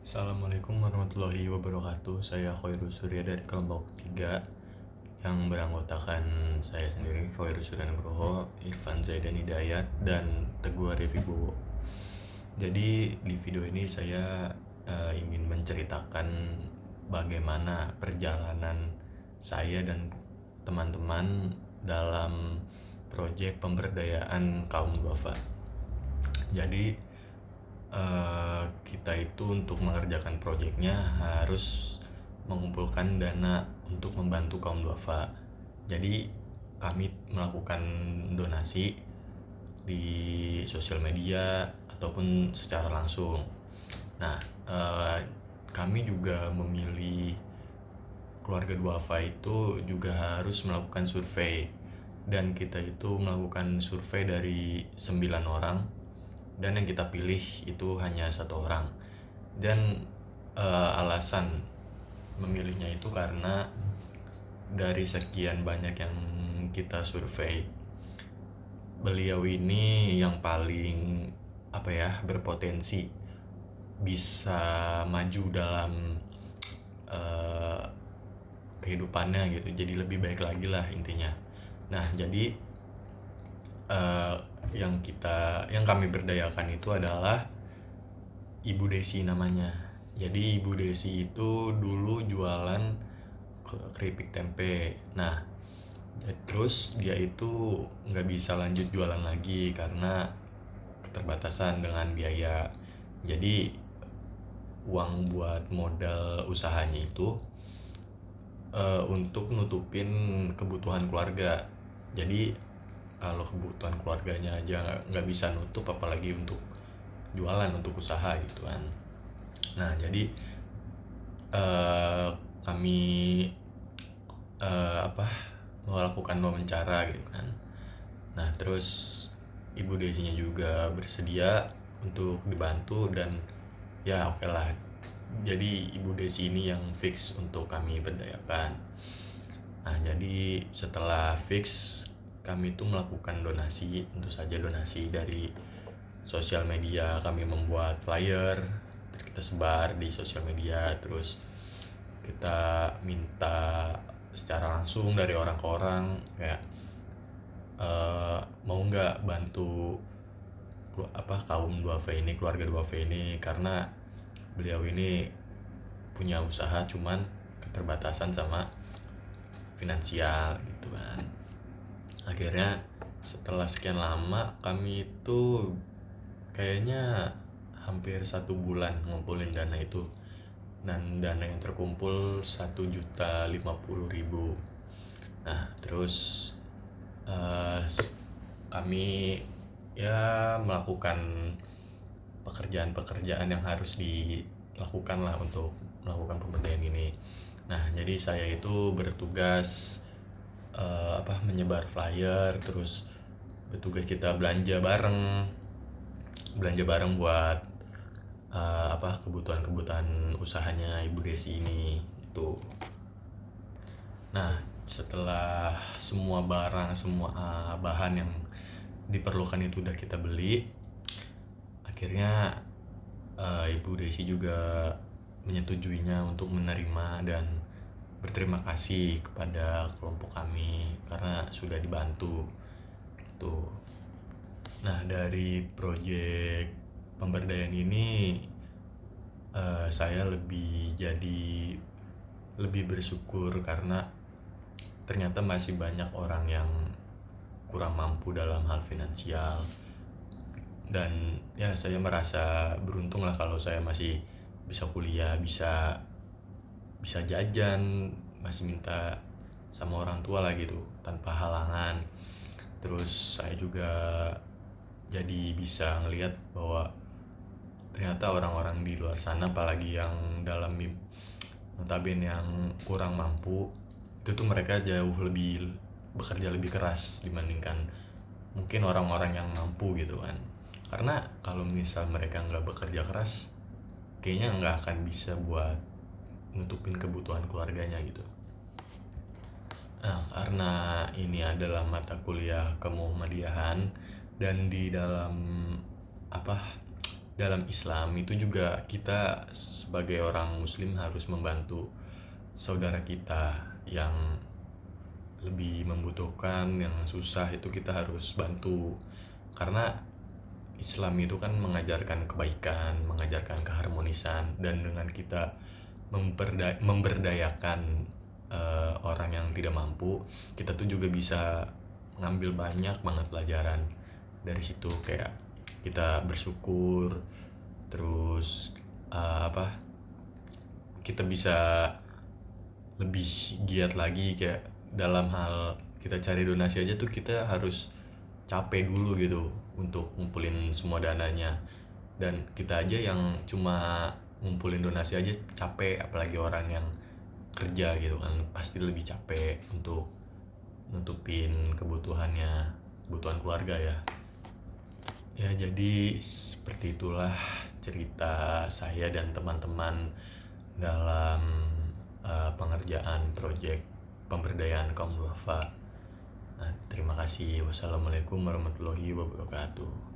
Assalamualaikum warahmatullahi wabarakatuh. Saya Khairul Surya dari kelompok 3 yang beranggotakan saya sendiri, Khairul Surya Nugroho, Irfan Zaidan Hidayat, dan Teguh Arif Wibowo. Jadi di video ini saya ingin menceritakan bagaimana perjalanan saya dan teman-teman dalam proyek pemberdayaan kaum duafa. Jadi kita itu untuk mengerjakan proyeknya harus mengumpulkan dana untuk membantu kaum duafa. Jadi kami melakukan donasi di sosial media ataupun secara langsung. Nah, kami juga memilih keluarga duafa itu juga harus melakukan survei, dan kita itu melakukan survei dari 9 orang, dan yang kita pilih itu hanya 1 orang. Dan alasan memilihnya itu karena dari sekian banyak yang kita survei, beliau ini yang paling berpotensi bisa maju dalam kehidupannya gitu, jadi lebih baik lagi lah intinya. Nah, jadi yang kami berdayakan itu adalah Ibu Desi namanya. Jadi Ibu Desi itu dulu jualan keripik tempe. Nah, terus dia itu nggak bisa lanjut jualan lagi karena keterbatasan dengan biaya. Jadi uang buat modal usahanya itu untuk nutupin kebutuhan keluarga. Jadi kalau kebutuhan keluarganya aja nggak bisa nutup, apalagi untuk jualan, untuk usaha gitu kan. Nah, jadi kami melakukan wawancara gitu kan. Nah, terus Ibu Desinya juga bersedia untuk dibantu, dan ya oke lah. Jadi Ibu Desi ini yang fix untuk kami berdayakan. Nah, jadi setelah fix, kami itu melakukan donasi, tentu saja donasi dari sosial media. Kami membuat flyer, terus kita sebar di sosial media, terus kita minta secara langsung dari orang ke orang kayak mau nggak bantu kaum duafa ini, keluarga duafa ini, karena beliau ini punya usaha cuman keterbatasan sama finansial gitu kan. Akhirnya setelah sekian lama, kami itu kayaknya hampir 1 bulan ngumpulin dana itu, dan dana yang terkumpul 1.050.000. Nah, terus kami ya melakukan pekerjaan-pekerjaan yang harus dilakukan lah untuk melakukan pemberdayaan ini. Nah, jadi saya itu bertugas menyebar flyer, terus bertugas kita belanja bareng buat kebutuhan-kebutuhan usahanya Ibu Desi ini itu. Nah, setelah semua bahan yang diperlukan itu udah kita beli, akhirnya Ibu Desi juga menyetujuinya untuk menerima dan berterima kasih kepada kelompok kami karena sudah dibantu tuh. Nah, dari proyek pemberdayaan ini saya lebih bersyukur karena ternyata masih banyak orang yang kurang mampu dalam hal finansial. Dan ya, saya merasa beruntung lah kalau saya masih bisa kuliah, bisa jajan, masih minta sama orang tua lah gitu tanpa halangan. Terus saya juga jadi bisa ngelihat bahwa ternyata orang-orang di luar sana, apalagi yang notabene yang kurang mampu, itu tuh mereka jauh lebih bekerja lebih keras dibandingkan mungkin orang-orang yang mampu gitu kan. Karena kalau misal mereka nggak bekerja keras, kayaknya nggak akan bisa buat nutupin kebutuhan keluarganya gitu. Nah, karena ini adalah mata kuliah kemuhamadiyahan, dan di dalam dalam Islam itu juga kita sebagai orang muslim harus membantu saudara kita yang lebih membutuhkan, yang susah itu kita harus bantu. Karena Islam itu kan mengajarkan kebaikan, mengajarkan keharmonisan, dan dengan kita memberdayakan orang yang tidak mampu, kita tuh juga bisa ngambil banyak banget pelajaran dari situ. Kayak kita bersyukur, terus kita bisa lebih giat lagi. Kayak dalam hal kita cari donasi aja tuh kita harus capek dulu gitu untuk ngumpulin semua dananya, dan kita aja yang cuma ngumpulin donasi aja capek, apalagi orang yang kerja gitu kan pasti lebih capek untuk nutupin kebutuhan keluarga ya. Ya jadi seperti itulah cerita saya dan teman-teman dalam pengerjaan proyek pemberdayaan kaum duafa. Nah, terima kasih. Wassalamualaikum warahmatullahi wabarakatuh.